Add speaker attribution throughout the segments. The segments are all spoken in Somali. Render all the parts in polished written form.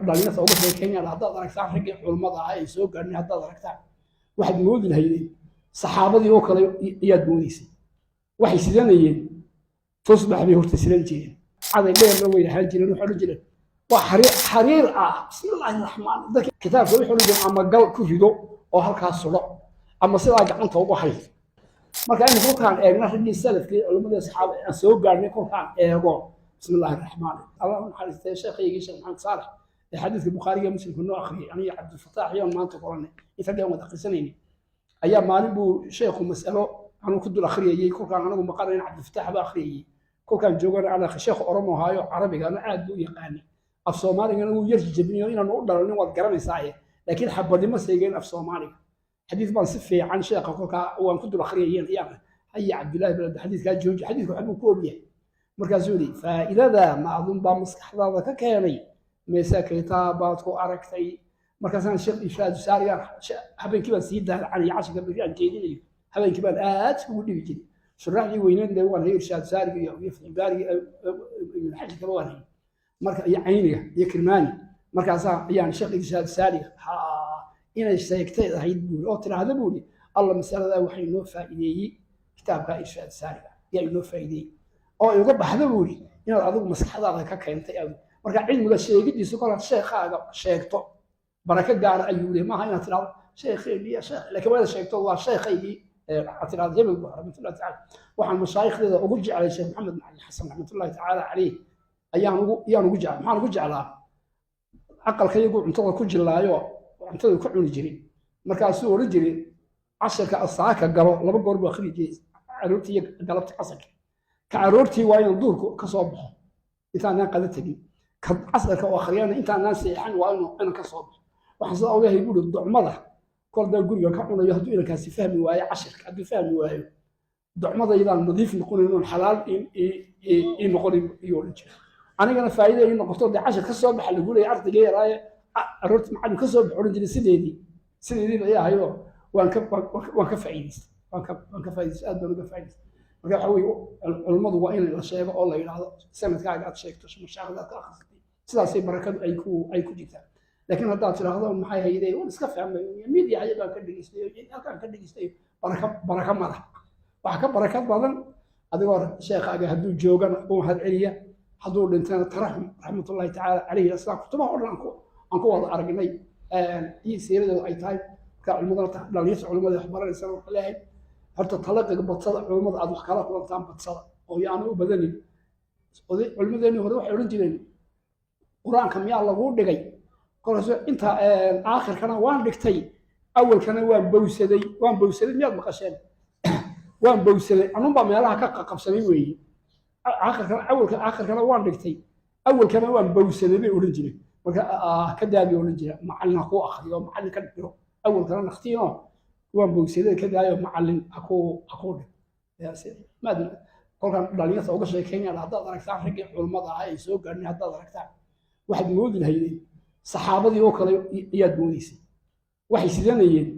Speaker 1: dhalinyarada uga sheekeynayaan haddaad aragtaan raggii culimmada ah ay soo gaarnay haddaad aragtaan waxaad moodi lahaydeen saxaabadii oo kale ayaad moodaysay waxay sidanayeen tusbax bay horta sidan jireen caday dheerna way lahaan jireen waxay odhan jireen waa xariir ah bismillaahi raxmaan dadka kitaabka wuxuu odhan jireen ama gal ku rido oo halkaas sudo ama sidaa gacanta ugu hay marka in kolkaan eegna raggii salafkii culimmadii saxaabada aan soo gaarnay kolkaan eego bismillaahi raxmaan allahumma xariistay sheekhaygii sheekh maxamed saalax حديث البخاري مسلم كنا أخري يعني عبد الفتاح يوم ما أنت قرني يفرق يوم تقصنيني أيام ما نبو شيخ مسألة أنا كنت الأخري يجي كل كان أنا مقارن عبد الفتاح بأخري كل كان جوجر على شيخ أورمو هايو عربي أنا قاعد يقاني الصومالي أنا يرجع جبني أنا نقدر أنا وأتقرن ساعة لكن حب دي ما سيجين الصومالي حديث ما صفي عن شيخ كل كان وأنا كنت الأخري يجي يعني هي عبد الله بن حديث كان جوج حديث حبوا كوبيه مركزولي فإذا ذا ما أظن بمسك هذا ككياني ميسا كتابات وأركتي مركزان الشيخ إشاد ساريان هبين كبان سيدها علي عشق بريان جيدين هبين كبان ودي بيجي شرح لي وينين ده وانا إرشاد ساري ويفتح باري من حاجة كبواني مركز يعيني يكرماني مركزان يعني الشيخ إشاد ساري إنا يستيقتي هيدبولي أو ترى هذا بولي الله مسألة ذا وحي نوفى إليه كتابك إرشاد ساري يعني نوفى إليه أو يقبح هذا بولي إنا العظيم مسح هذا كاكاينتي أوي marka cilmiga sheegidiisu kala sheekhaga sheegto baraka gaar ayuu leeyahay ma hayna tiraado sheekheedii sheekh laakiin wada sheegto waa sheekhaygii tiraado hebel rahmatullahi ta'ala waxaan mashaayikhdada ugu jeclay sheekh maxamed macalin xasan rahmatullahi ta'ala alayhi ayaan ugu jeclaa maxaan ugu jeclaa aqalkaygu cuntada ku jilaayo cuntada ku cuni jiray markaasuu oran jiray casharka asaaka galo laba goor baa akhri jiray aroortii galabta casarka ka aroortii waa in duurku ka soo baxo intaan qada tagin عصرك وآخرين أنت الناس يعني وأنا كصوب وحصل الله يقول الضعمضة كل ده يقول لك أنا يهدو إلى كاسي فهمي وهي عشر كده فهمي وهي ضعمضة إذا نظيف نقول إنه الحلال إن نقول يورج أنا فايدة إنه قصور ده عشر كصوب حل يقول لي عرض جاي راي رحت معلم كصوب عرض لي سيدي يا هيو وأنا كفايدس وأنا كفايدس أدنى وأنا كفايدس marka waxa weeye culmadu waa in la sheego oo la yiraahdo sanadkaaga aad sheegto mashaaqada ka akhrisatay sidaas ay barakadu ay ku jirtaa laakiin haddaad tiraahdo maxay hayday oo iska fahmay media ayaga ka dhigaystay halkaan ka dhigaystay baraka mara waxa ka baraka badan adigoo sheekhaga hadduu joogana uu had celiya hadduu dhintana tarahum rahmatullahi ta'ala alayhi asalaam kutuba oo dhan aan ku wada aragnay iyo siirada ay tahay ka culmada dhalinyarada culmada waxbaranaysan waxa leeyahay horta talaqiga badsada culimada aad wax kala kulantaan badsada oo yaanu u badanin culimadeeni hore waxay oran jireen quraanka miyaa lagu dhigay kolkaas inta aakhirkana waan dhigtay awalkana waan bowsaday miyaad maqasheen waan bowsaday anunba meelaha ka qabsaday weeye aakhirkana waan dhigtay awalkana waan bowsaday bay oran jireen marka ka daabi oran jireen macallin ku akhriyo macallin ka dhiro awalkana naqtiino وان بوسيده كدايو معلم اكو يا سيدي ما ادري كلكان دhallinyarada uga sheekeynayaan haddaad aragtaan raggii culimada ah ay soo gaarnay haddaad aragtaan waxaad moodi lahaydeen saxaabadii oo kale ayaad moodaysay waxay sidanayeen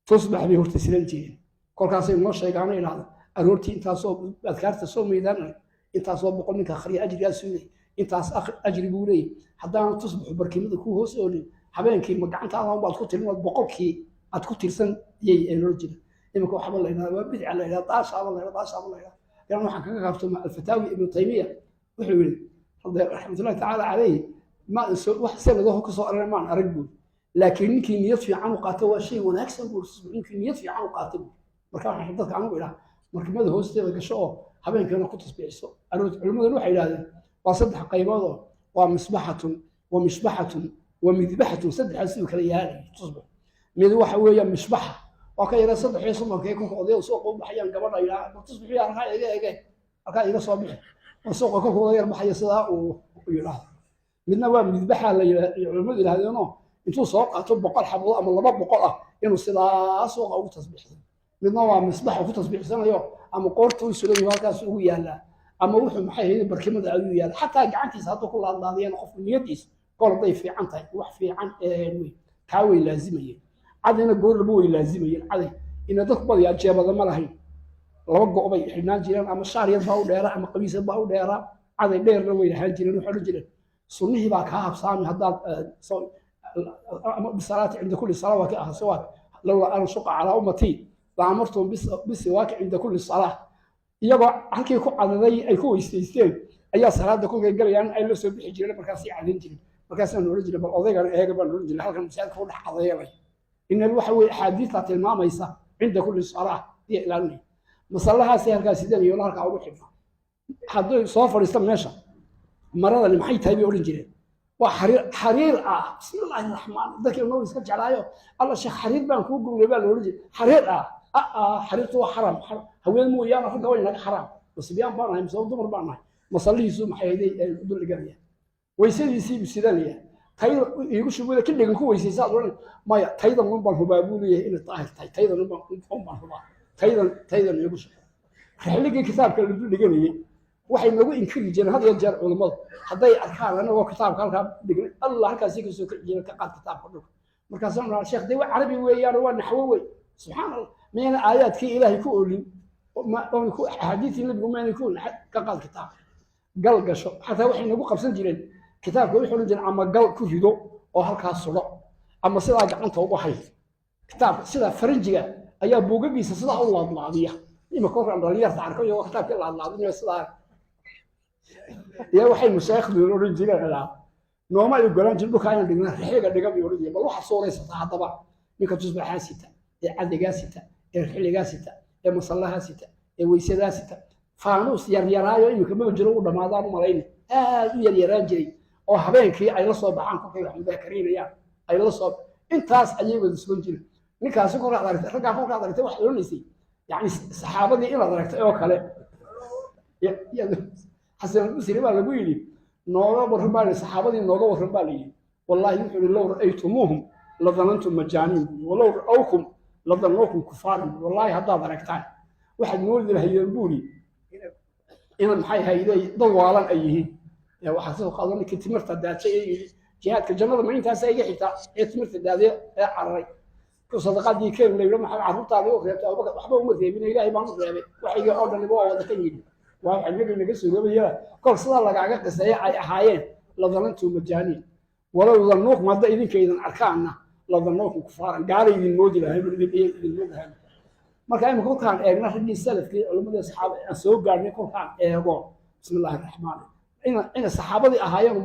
Speaker 1: tusbax bay horta sidan jireen kolkaasay noo sheegaan ilaahda aroortii intaasoo adkaarta soo meydaan intaasoo boqol ninka akhriya ajrigaa suulay intaas ajri buu leeyahay haddaan tusbaxu barkimada ku hoos oolin habeenkii ma gacantaada baad ku tirin boqolkii aad ku tirsan yay loo jira imika waxa la yiraahdaa waa bidca la yiraahdaa taasha la yiraahdaa يعني waxaan kaga qabto al-Fatawi Ibn Taymiyyah wuxuu yiri rahmatullahi ta'ala alayhi ma wax sanadaho ka soo aray maan arag buu laakiin ninkii niyad fiican u qaato waa shay wanaagsan buu ninkii niyad fiican u qaato marka waxaan dadka anigu ilaa markimada hoosteeda gasho oo habeenkana ku tasbiixso arood culimadu waxay yiraahdeen waa saddex qaybood oo waa misbahatun wa midbahatun saddex sidoo kale yahay tasbiix mid waxa weeye misbaha oo ka yara saddex iyo soddonka ku qoday soo qow baxayaan gabadha ilaa tasbiix yar ha eege halka iga soo bixi oo soo qow ku yar baxay sida uu yiraahdo midna waa midbaha la culimadu yiraahdeen intuu soo qaato boqol xabado ama laba boqol ah inuu sidaas oo ugu tasbiixsan midna waa misbaha ku tasbiixsanayo ama qoorta uu suuliyo halkaas ugu yaala ama wuxuu maxay hayay barkimada ayuu yaala xataa gacantiisa hadda ku laadlaadiyeen qof niyadiisa qolday fiican tahay wax fiican ka way laazimayeen عادنا قول بوي لازمين عادي إن ذاك بدي أجيب هذا ملاهي لو قبي إحنا جيران أما شعر يباو ديرا أما قميص يباو ديرا عادي دير روي لحال جيران وحلو جيران سنه بقى كهاب سامي هذا بالصلاة عند كل صلاة وكأها سواء لولا أن شق على أمتي لأمرتهم بالسواك عند كل صلاة iyagoo halkii ku cadaday ay ku weysaysteen ayaa salaada ku galayaan ay la soo bixi jireen markaas ay cadin jireen markaas aan oran jiray bal odaygan eega baan oran jiray halkan masaajidka u dhex cadayeelay inna waxa way xadiisa tilmaamaysa inda kulli salaah iyo ilaalni masallahaasi halkaas sideen iyo halka ugu xidhan haddii soo fadhiisto meesha maradani maxay tahay bay oran jireen waa xariir ah bismillaahi raxmaan dadka inuu iska jeclaayo alla sheekh xariir baan ku gurulay baa la oran jiray xariir ah xariirtu waa xaram haween mooyaane ragga waa inaga xaraam basbiyaan baan nahay mise dumar baan nahay masallihiisu maxay ahayd dul dhiganaya weysadiisii buu sidanaya tayda iigu shubada ka dhigan ku weysaysaa oran maya taydan un baan hubaa buu leeyahay inay taahir tahay taydan un baan hubaa taydan iigu shub xilligii kitaabka la dul dhiganayay waxay nagu inkiri jireen had iyo jeer culimadu hadday arkaan anagoo kitaabka halkaa dhignay allah halkaasii ka soo kici jiray ka qaad kitaabka dhulka markaasaan oran sheekh dee waa carabi weeyaan waa naxwo wey subxaan allah مين آيات كي إلهي كولين ما حديث النبي ما يكون كقال كتاب قال قشو حتى وحين نقول قبسن جيرين كتاب كل يحولون جن أما قال كفيدو أو هالكاسرة أما سلا جعنته هو حي كتاب سلا فرنجية أيا بوجي بيس سلا الله العظيم إما كوفر عند رياض تعرف يا كتاب كلا الله العظيم سلا يا وحي مشايخ بيقولون جيرين لا نوما يقولون جنبك كائن دينا حيجا ديجا بيقولون جيرين بروح صورة سطح طبعا ممكن تصبح حاسيته عاد جاسيته xilligaa sita ee masallaha sita ee weysada sita faanuus yar yaraayo imika ma jiro u dhamaadaan u malayna aad u yar yaraan jiray oo habeenkii ay la soo baxaan ku kala xubaa kariinayaan ay la soo intaas ayagoo isku jira ninkaasi ku raacday ragga ku raacday wax loonaysay yani saxaabadii ila daragtay oo kale xasan musiri baa lagu yiri nooga warmaan saxaabadii nooga warran baa leeyahay wallahi wuxuu law ra'aytumuhum la dhanantum majanin walaw ra'awkum لظنوكم كفار والله هذا دركتان واحد مولد له يربوني إن محي هيدي ضوالا أيه يا واحد سوى قادم كنت مرتد ده شيء جهات الجنة ما أنت سايق حتى تمرتد ده يا عري كصدقات دي كان لي لما عرفت عليه وخيرت أو بقى وحبه ومثل من إلهي ما نصر يعني وحيجي أرض اللي بوا وده كنيدي واحد نبي نقص يقول يا كل صلاة لك عقد سيء حيين لظننتم مجانين ولو ظنوك ما ده إذن كيدن أركاننا لظنوكم كفارا قال يدين مودي لها يدين مودها marka ay ku kaan eegna ragii salafkii culimada saxaabada aan soo gaarnay ku kaan eego bismillaahir rahmaanir ina saxaabadii ahaayeen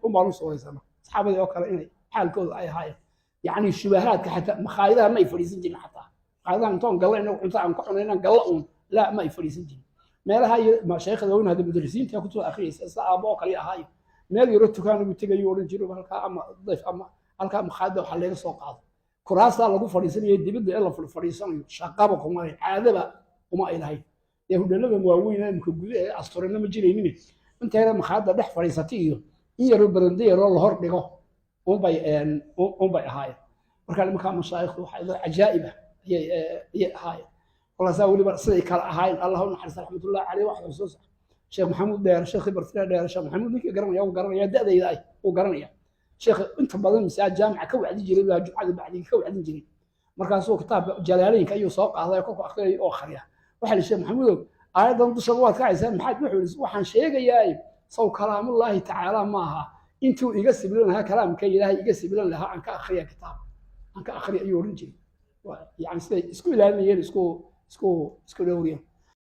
Speaker 1: umaanu soo heysana saxaabadii oo kale inay xaalkooda ay ahaayeen yani shubahaadka xataa makhaayadaha ma ay fadhiisan jirin xataa makhaayadaha intoon galla inuu cunto aan ka cunayna galla la ma ay fadhiisan jirin meelaha mashaykhada weyn hada mudarrisiinta ku soo akhriyay saxaabo oo kale ahaayeen meel yaro tukaan ugu tagay oran jiro halka ama dayf ama halka makhaayada waxa laga soo qaado kuraasta lagu fadhiisanayo dibadda ee la fadhiisanayo shaqaba kuma caadaba uma ilahay yahuudalada waaweyn ee imka gudaha ee asturana ma jireenin inteena makhaayada dhex fadhiisatay iyo in yaro barande yaro la hor dhigo unbay ahaayeen marka nimanka mashaayikhu waxa ajaa'iba ay ahaayeen walaasa waliba siday kala ahaayeen allahu naxariis raxmatullahi calayhi wa xusuus sheekh maxamuud dheer sheekh bartira dheer sheekh maxamuud ninka garanaya da'dayda ay uu garanaya شيخ انت بدل مساجد جامعه كوعدي جري بها جمعه بعد كوعدي جري markaasoo kitaab jalaalin ayuu soo qaaday ku akhriyo oo khariya waxa la sheekh maxamuud aayadan dusha waa ka aysan maxaad wuxuu waxaan sheegayaa saw kalaamullaahi tacaala maaha intuu iga sibilan lahaa kalaamka ilaahay iga sibilan lahaa aan ka akhriyo kitaab aan ka akhriyo ayuu oran jiray yani sida isku ilaalinayeen isku dhowriyeen